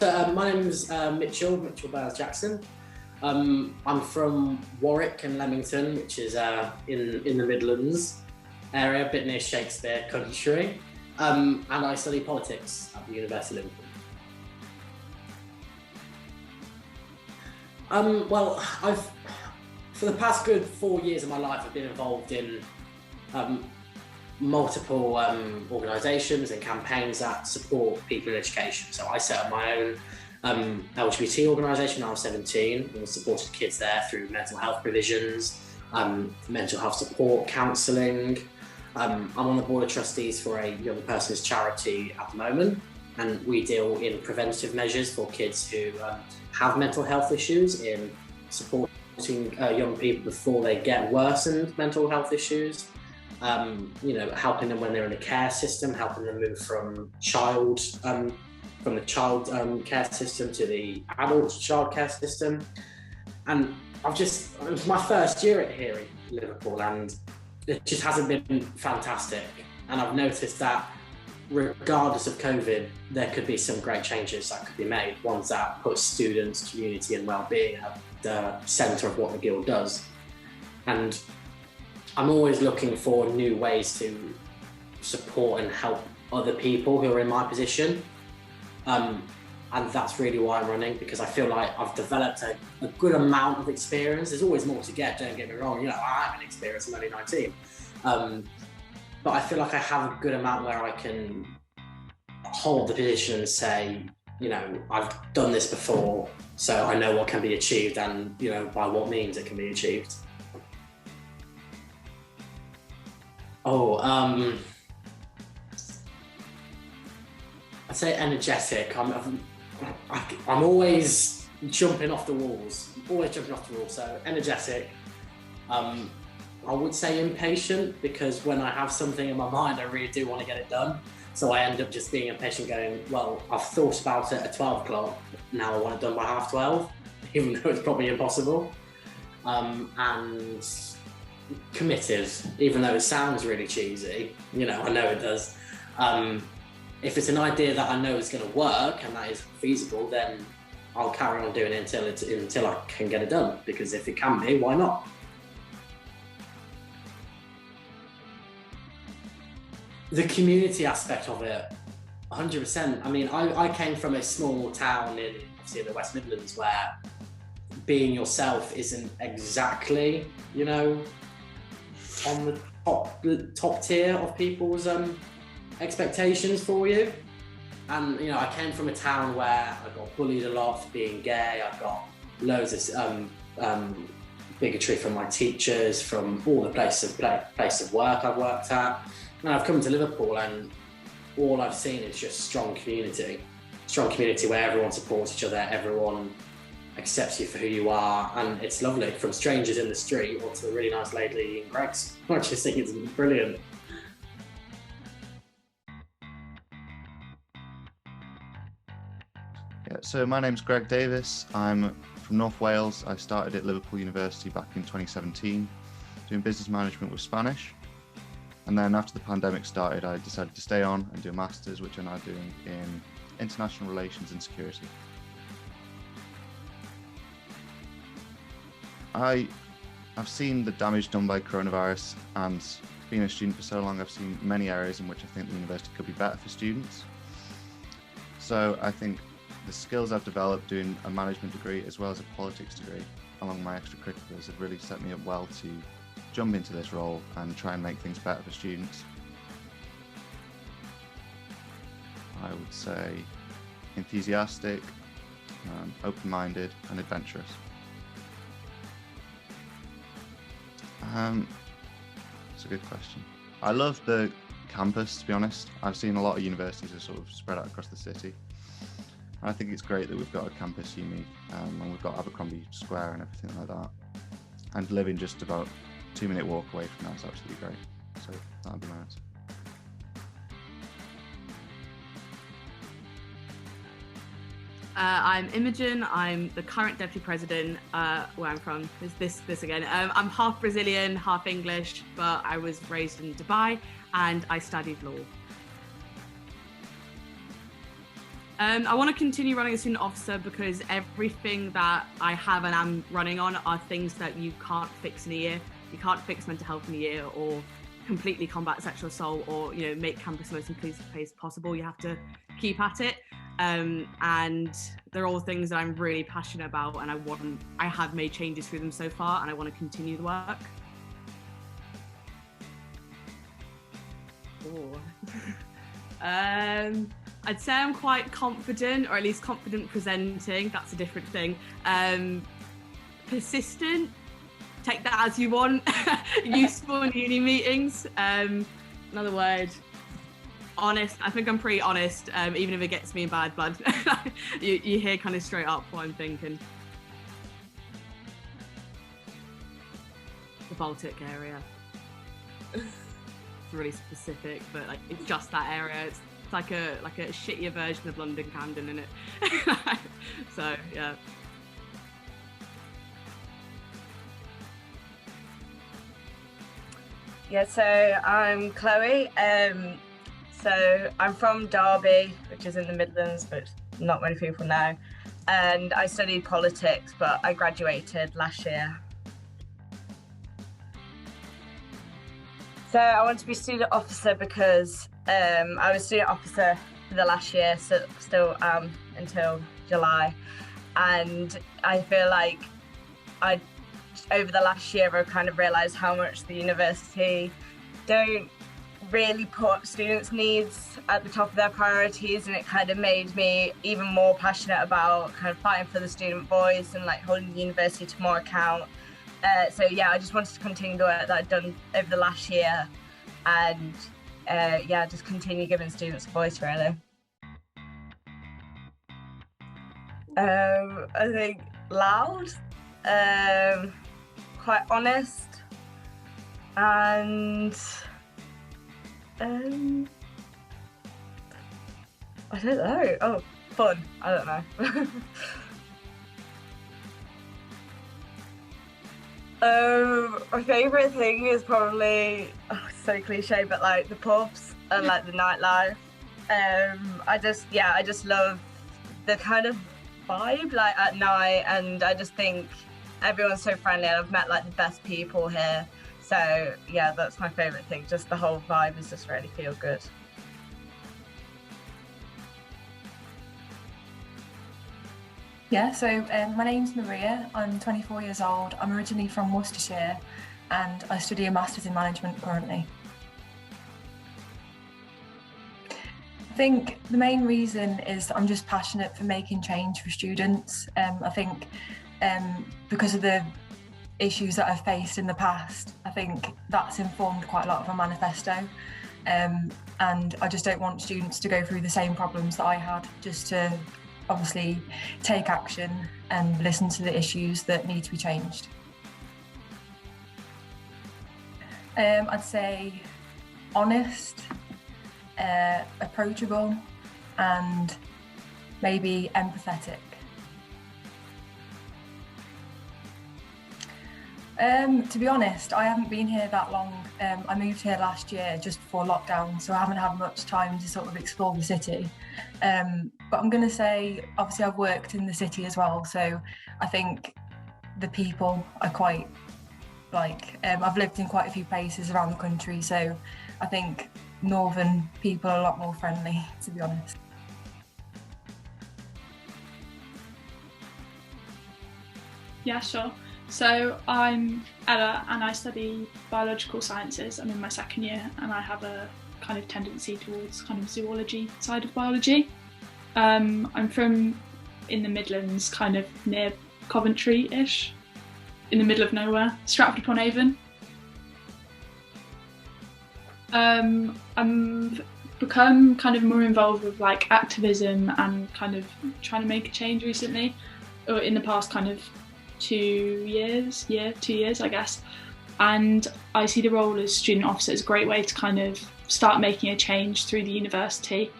My name's Mitchell Bowers Jackson. I'm from Warwick and Leamington, which is in the Midlands area, a bit near Shakespeare country. And I study politics at the University of Liverpool. Well, for the past good 4 years of my life, I've been involved in multiple organisations and campaigns that support people in education. So I set up my own LGBT organisation when I was 17 and supported kids there through mental health provisions, mental health support, counselling. I'm on the board of trustees for a young person's charity at the moment, and we deal in preventative measures for kids who have mental health issues, in supporting young people before they get worsened mental health issues. Helping them when they're in the care system, helping them move from the child care system to the adult child care system. And it was my first year here in Liverpool, and it just hasn't been fantastic. And I've noticed that regardless of COVID, there could be some great changes that could be made, ones that put students, community and well-being at the centre of what the Guild does. And I'm always looking for new ways to support and help other people who are in my position. And that's really why I'm running, because I feel like I've developed a good amount of experience. There's always more to get, don't get me wrong. I haven't experienced, I'm only 19. But I feel like I have a good amount where I can hold the position and say, I've done this before, so I know what can be achieved and, by what means it can be achieved. I'd say energetic. I'm always jumping off the walls. So energetic. I would say impatient, because when I have something in my mind, I really do want to get it done. So I end up just being impatient, going, well, I've thought about it at 12 o'clock. Now I want it done by 12:30, even though it's probably impossible. And committed, even though it sounds really cheesy. I know it does. If it's an idea that I know is going to work and that is feasible, then I'll carry on doing it until I can get it done, because if it can be, why not? The community aspect of it, 100%. I mean, I came from a small town in the West Midlands where being yourself isn't exactly, on the top tier of people's expectations for you. And I came from a town where I got bullied a lot for being gay. I got loads of bigotry from my teachers, from all the places of work I've worked at. And I've come to Liverpool, and all I've seen is just strong community where everyone supports each other, everyone accepts you for who you are, and it's lovely, from strangers in the street or to a really nice lady in Greg's. I just think it's brilliant. Yeah, so my name's Greg Davis. I'm from North Wales. I started at Liverpool University back in 2017, doing business management with Spanish. And then after the pandemic started, I decided to stay on and do a master's, which I'm now doing in international relations and security. I've seen the damage done by coronavirus, and being a student for so long, I've seen many areas in which I think the university could be better for students. So I think the skills I've developed doing a management degree as well as a politics degree along my extracurriculars have really set me up well to jump into this role and try and make things better for students. I would say enthusiastic, open-minded and adventurous. It's a good question. I love the campus, to be honest. I've seen a lot of universities are sort of spread out across the city. I think it's great that we've got a campus uni, and we've got Abercrombie Square and everything like that. And living just about a 2-minute walk away from that is absolutely great. So that'd be nice. I'm Imogen. I'm the current deputy president. Where I'm from is this again. I'm half Brazilian, half English, but I was raised in Dubai and I studied law. I want to continue running as student officer because everything that I have and am running on are things that you can't fix in a year. You can't fix mental health in a year, or completely combat sexual assault, or make campus the most inclusive place possible. You have to keep at it, and they're all things that I'm really passionate about, and I have made changes through them so far, and I want to continue the work. I'd say I'm quite confident, or at least confident presenting. That's a different thing. Persistent, take that as you want. Useful in uni meetings. Another word, honest. I think I'm pretty honest, even if it gets me in bad blood. you hear kind of straight up what I'm thinking. The Baltic area. It's really specific, but like it's just that area. It's like a shittier version of London Camden, isn't it? So yeah. Yeah, so I'm Chloe. So I'm from Derby, which is in the Midlands, but not many people know. And I studied politics, but I graduated last year. So I want to be student officer because I was student officer for the last year, so still am until July. And I feel like over the last year, I've kind of realised how much the university don't really put students' needs at the top of their priorities, and it kind of made me even more passionate about kind of fighting for the student voice and like holding the university to more account. So yeah, I just wanted to continue the work that I'd done over the last year, and yeah, just continue giving students a voice, really. I think loud, quite honest, and I don't know. Oh, fun. I don't know. My favourite thing is probably, so cliche, but like the pubs and like the nightlife. I just love the kind of vibe like at night, and I just think everyone's so friendly, and I've met like the best people here. So yeah, that's my favourite thing. Just the whole vibe is just really feel good. Yeah, so my name's Maria, I'm 24 years old, I'm originally from Worcestershire and I study a Masters in Management currently. I think the main reason is I'm just passionate for making change for students. I think because of the issues that I've faced in the past, I think that's informed quite a lot of my manifesto, and I just don't want students to go through the same problems that I had, just to obviously take action and listen to the issues that need to be changed. I'd say honest, approachable, and maybe empathetic. To be honest, I haven't been here that long. I moved here last year just before lockdown, so I haven't had much time to sort of explore the city. But I'm going to say, obviously I've worked in the city as well, so I think the people are quite like, I've lived in quite a few places around the country, so I think northern people are a lot more friendly, to be honest. Yeah, sure. So I'm Ella and I study biological sciences. I'm in my second year and I have a kind of tendency towards kind of zoology side of biology. I'm from in the Midlands, kind of near Coventry-ish, in the middle of nowhere, Stratford-upon-Avon. I'm become kind of more involved with like activism and kind of trying to make a change recently, or in the past kind of 2 years, I guess. And I see the role as student officer as a great way to kind of start making a change through the university.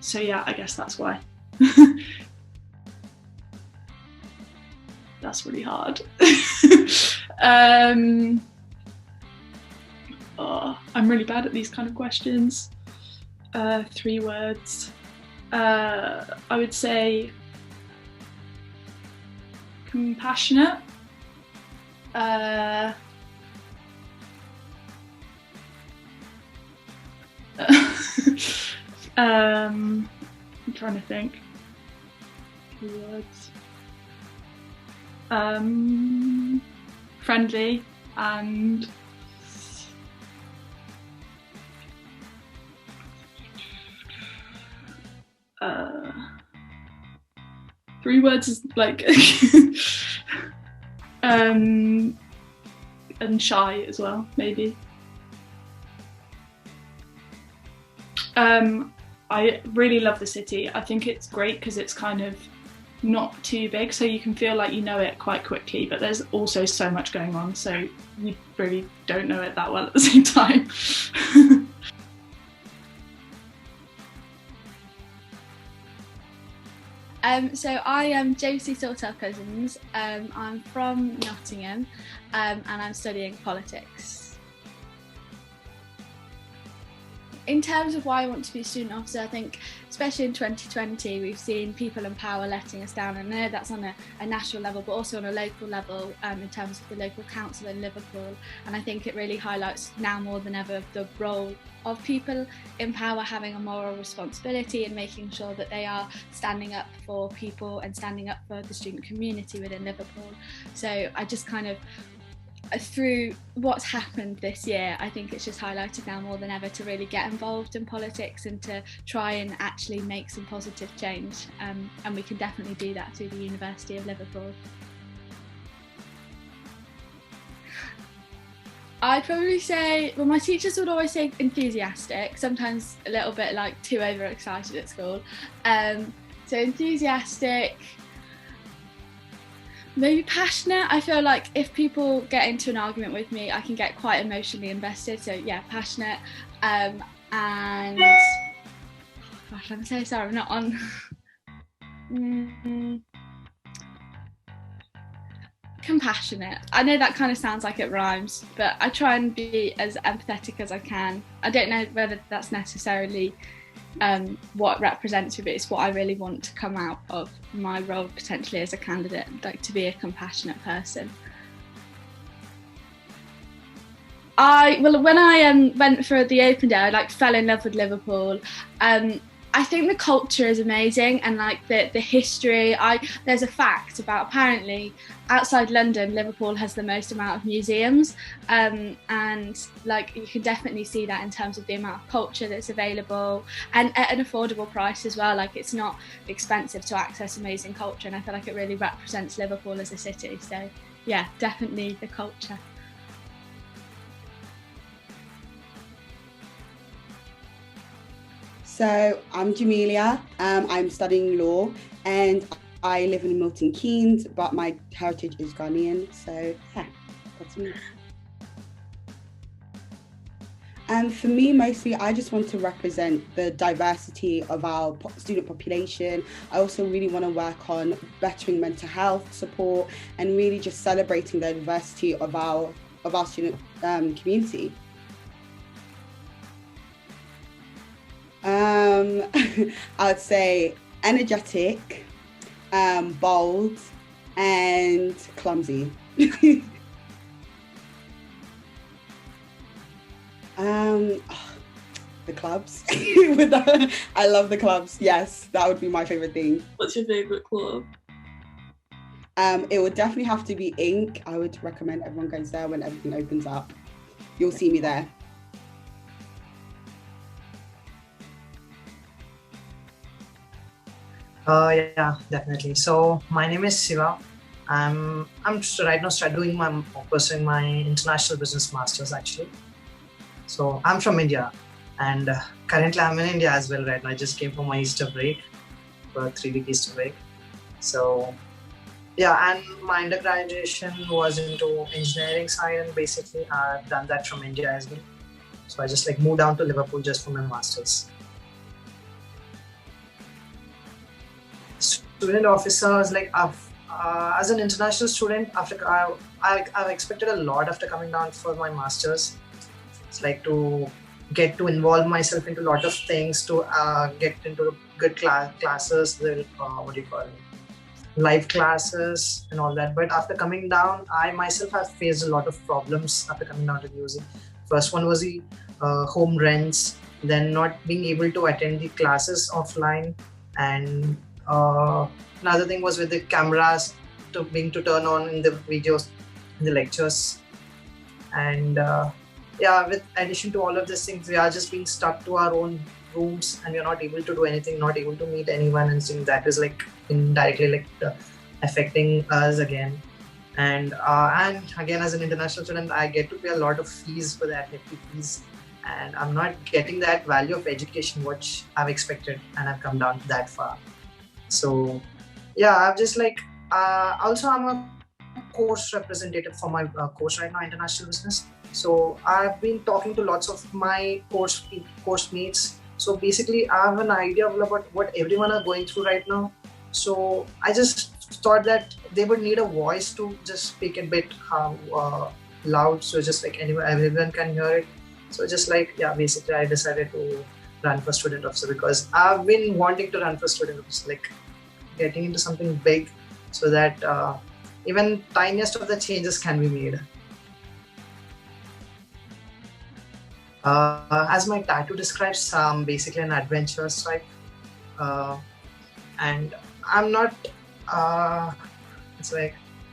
So yeah, I guess that's why. That's really hard. I'm really bad at these kind of questions. 3 words. I would say compassionate. I'm trying to think. Keywords. Friendly and three words is like and shy as well, maybe. I really love the city. I think it's great because it's kind of not too big, so you can feel like you know it quite quickly, but there's also so much going on, so you really don't know it that well at the same time. So I am Josie Sortel Cousins. I'm from Nottingham, and I'm studying politics. In terms of why I want to be a student officer, I think especially in 2020 we've seen people in power letting us down, and I know that's on a national level but also on a local level, in terms of the local council in Liverpool, and I think it really highlights now more than ever the role of people in power having a moral responsibility and making sure that they are standing up for people and standing up for the student community within Liverpool. So I just kind of, through what's happened this year, I think it's just highlighted now more than ever to really get involved in politics and to try and actually make some positive change, and we can definitely do that through the University of Liverpool. I'd probably say, well, my teachers would always say enthusiastic, sometimes a little bit like too overexcited at school. So enthusiastic, maybe passionate. I feel like if people get into an argument with me, I can get quite emotionally invested. So yeah, passionate. And gosh, I'm so sorry, I'm not on. Compassionate. I know that kind of sounds like it rhymes, but I try and be as empathetic as I can. I don't know whether that's necessarily what represents me, but it's what I really want to come out of my role potentially as a candidate, like to be a compassionate person. When I went for the open day, I fell in love with Liverpool. I think the culture is amazing, and the history. There's a fact about, apparently outside London, Liverpool has the most amount of museums, and you can definitely see that in terms of the amount of culture that's available, and at an affordable price as well. It's not expensive to access amazing culture, and I feel like it really represents Liverpool as a city. So yeah, definitely the culture. So I'm Jamilia, I'm studying law and I live in Milton Keynes, but my heritage is Ghanaian, so yeah, that's me. For me, mostly, I just want to represent the diversity of our student population. I also really want to work on bettering mental health support and really just celebrating the diversity of our student community. I would say energetic, bold, and clumsy. The clubs. I love the clubs. Yes, that would be my favorite thing. What's your favorite club? It would definitely have to be Ink. I would recommend everyone goes there when everything opens up. You'll see me there. Yeah, definitely. So my name is Shiva. I'm right now pursuing my international business masters actually. So I'm from India, and currently I'm in India as well right now. I just came from my Easter break, for a 3-week Easter break. So yeah, and my undergraduate was into engineering side, and basically I've done that from India as well. So I just moved down to Liverpool just for my masters. Student officers, as an international student, I've expected a lot after coming down for my masters. It's to get to involve myself into a lot of things, to get into good classes, what do you call it, live classes and all that. But after coming down, I myself have faced a lot of problems after coming down to Josie. First one was the home rents, then not being able to attend the classes offline, and another thing was with the cameras to turn on in the videos, in the lectures. And with addition to all of these things, we are just being stuck to our own rooms, and we are not able to do anything, not able to meet anyone, and so that is like indirectly affecting us again. And again, as an international student, I get to pay a lot of fees for that, hefty fees, and I'm not getting that value of education which I've expected, and I've come down that far. So yeah, I've just also I'm a course representative for my course right now, international business. So I've been talking to lots of my course mates. So basically, I have an idea about what everyone are going through right now. So I just thought that they would need a voice to just speak a bit loud, so just like everyone can hear it. So just basically I decided to run for student officer, because I've been wanting to run for student officer, getting into something big, so that even tiniest of the changes can be made. As my tattoo describes, basically an adventurous type, and I'm not. I'm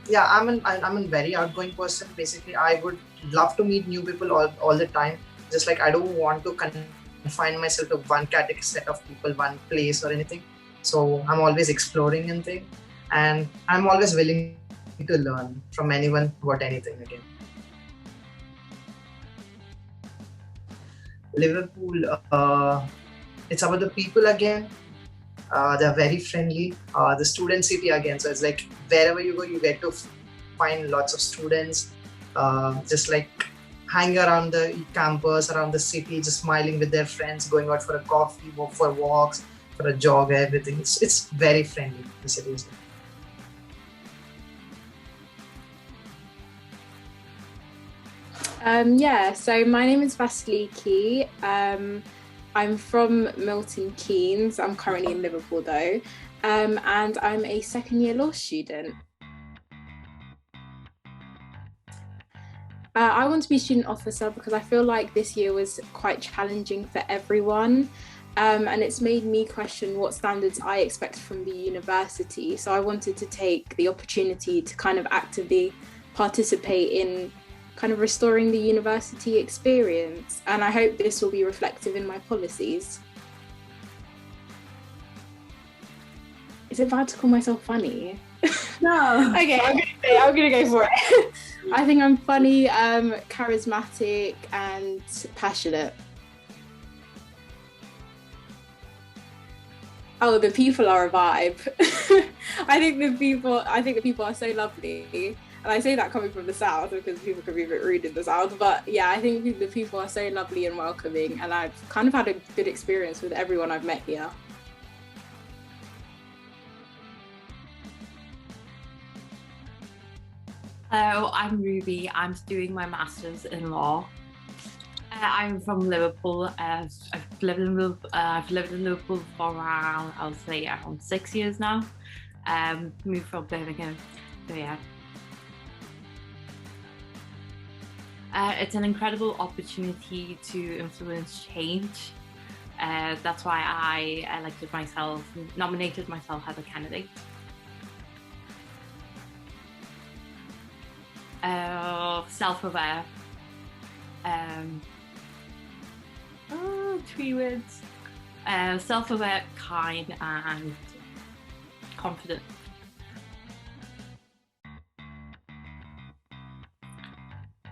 a very outgoing person. Basically, I would love to meet new people all the time. Just like I don't want to confine myself to one category, set of people, one place or anything. So I'm always exploring and things, and I'm always willing to learn from anyone about anything again. Liverpool, it's about the people again. They're very friendly. The student city again, so it's like wherever you go, you get to find lots of students. Just like hanging around the campus, around the city, just smiling with their friends, going out for a coffee, for walks, for a jog, everything. It's very friendly, the city is. So my name is Vasiliki. I'm from Milton Keynes. I'm currently in Liverpool though, and I'm a second year law student. I want to be student officer because I feel like this year was quite challenging for everyone, and it's made me question what standards I expect from the university. So I wanted to take the opportunity to kind of actively participate in kind of restoring the university experience, and I hope this will be reflective in my policies. Is it bad to call myself funny? No. Okay, I'm gonna go for it. I think I'm funny, charismatic and passionate. Oh, the people are a vibe. I think the people are so lovely. And I say that coming from the south because people can be a bit rude in the south. But yeah, I think the people are so lovely and welcoming, and I've kind of had a good experience with everyone I've met here. Hello, I'm Ruby. I'm doing my master's in law. I'm from Liverpool. I've lived in Liverpool for around 6 years now. Moved from Birmingham, so yeah. It's an incredible opportunity to influence change. That's why I nominated myself as a candidate. Self-aware. 3 words. Self-aware, kind, and confident.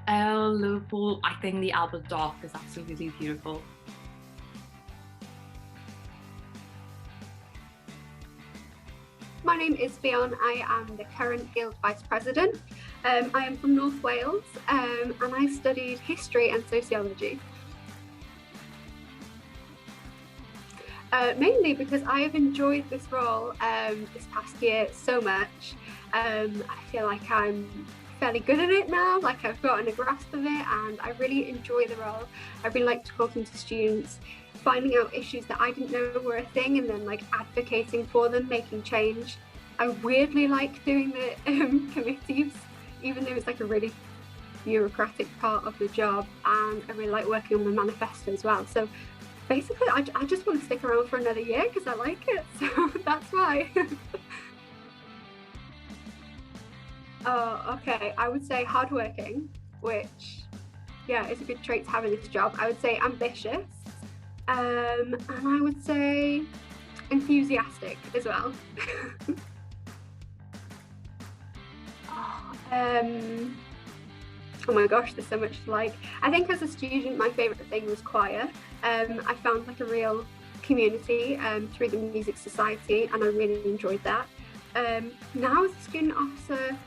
Liverpool, I think the Albert Dock is absolutely beautiful. My name is Fionn. I am the current Guild Vice President. I am from North Wales and I studied history and sociology. Mainly because I have enjoyed this role this past year so much. I feel like I'm fairly good at it now. Like I've gotten a grasp of it and I really enjoy the role. I really like talking to students, finding out issues that I didn't know were a thing and then like advocating for them, making change. I weirdly like doing the committees, even though it's like a really bureaucratic part of the job, and I really like working on the manifesto as well. So basically I just want to stick around for another year because I like it, so that's why. Okay, I would say hardworking, which yeah is a good trait to have in this job. I would say ambitious, and I would say enthusiastic as well. Oh my gosh, there's so much to like. I think as a student, my favourite thing was choir. I found like a real community through the Music Society, and I really enjoyed that. Now as a student officer,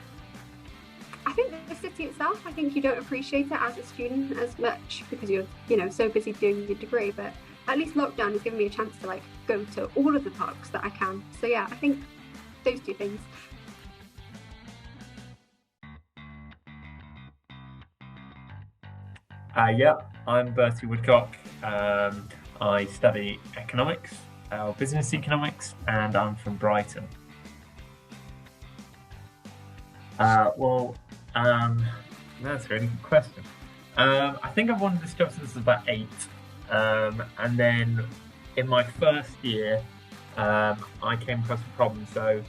I think the city itself, I think you don't appreciate it as a student as much because you're, you know, so busy doing your degree, but at least lockdown has given me a chance to like go to all of the parks that I can. So yeah, I think those two things. Yeah, I'm Bertie Woodcock. I study economics, business economics, and I'm from Brighton. That's a really good question. I think I've wanted this job since I was about 8. And then in my first year, I came across a problem. So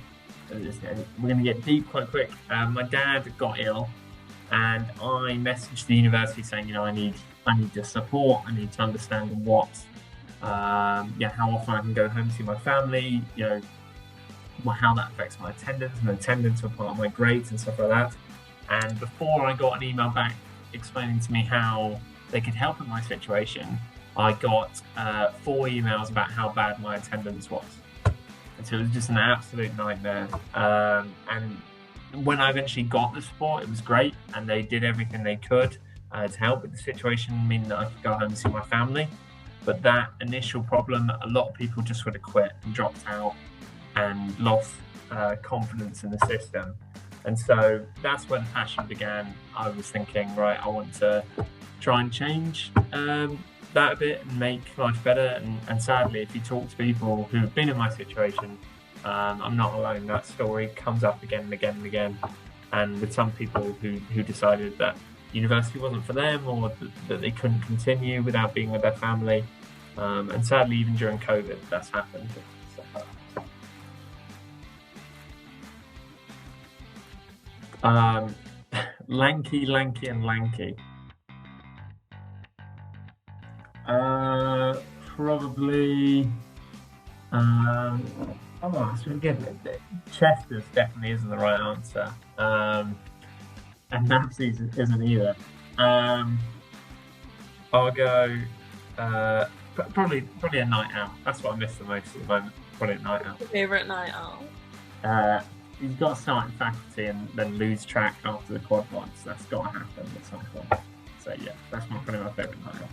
we're going to get deep quite quick. My dad got ill, and I messaged the university saying, you know, I need the support. I need to understand what, how often I can go home to see my family. You know, how that affects my attendance. And attendance were part of my grades and stuff like that. And before I got an email back explaining to me how they could help in my situation, I got 4 emails about how bad my attendance was. And so it was just an absolute nightmare. And when I eventually got the support, it was great, and they did everything they could to help with the situation, meaning that I could go home and see my family. But that initial problem, a lot of people just would have quit and dropped out and lost confidence in the system. And so that's when the passion began. I was thinking, right, I want to try and change that a bit and make life better. And sadly, if you talk to people who have been in my situation, I'm not alone. That story comes up again and again and again. And with some people who decided that university wasn't for them, or that they couldn't continue without being with their family. And sadly, even during COVID, that's happened. Lanky, and lanky. Probably. That's really good. Chester's definitely isn't the right answer. And Nancy's isn't either. I'll go. Probably a night out. That's what I miss the most at the moment. Probably a night out. Favorite night out. You've got to start in faculty and then lose track after the quad ones. That's got to happen at some point. So yeah, that's probably my favourite night out.